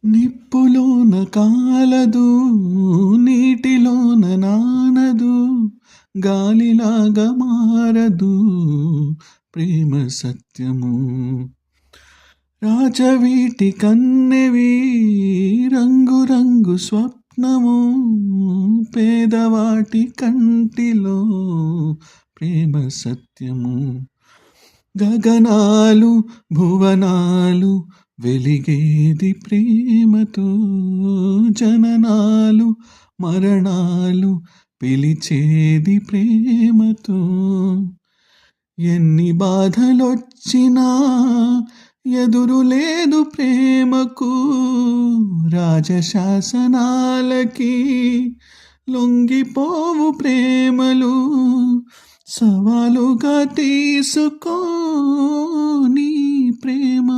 నిప్పులోన కాలదు, నీటిలోన నానదు, గాలిలాగా మారదు ప్రేమ సత్యము. రాజవీటి కన్నెవి రంగు రంగు స్వప్నము, పేదవాటి కంటిలో ప్రేమ సత్యము. గగనాలు భువనాలు వెలిగేది ప్రేమతో, జననాలు మరణాలు పిలిచేది ప్రేమతో. ఎన్ని బాధలొచ్చినా ఎదురు లేదు ప్రేమకు, రాజశాసనాలకి లొంగిపోవు ప్రేమలు. సవాలుగా తీసుకో నీ ప్రేమ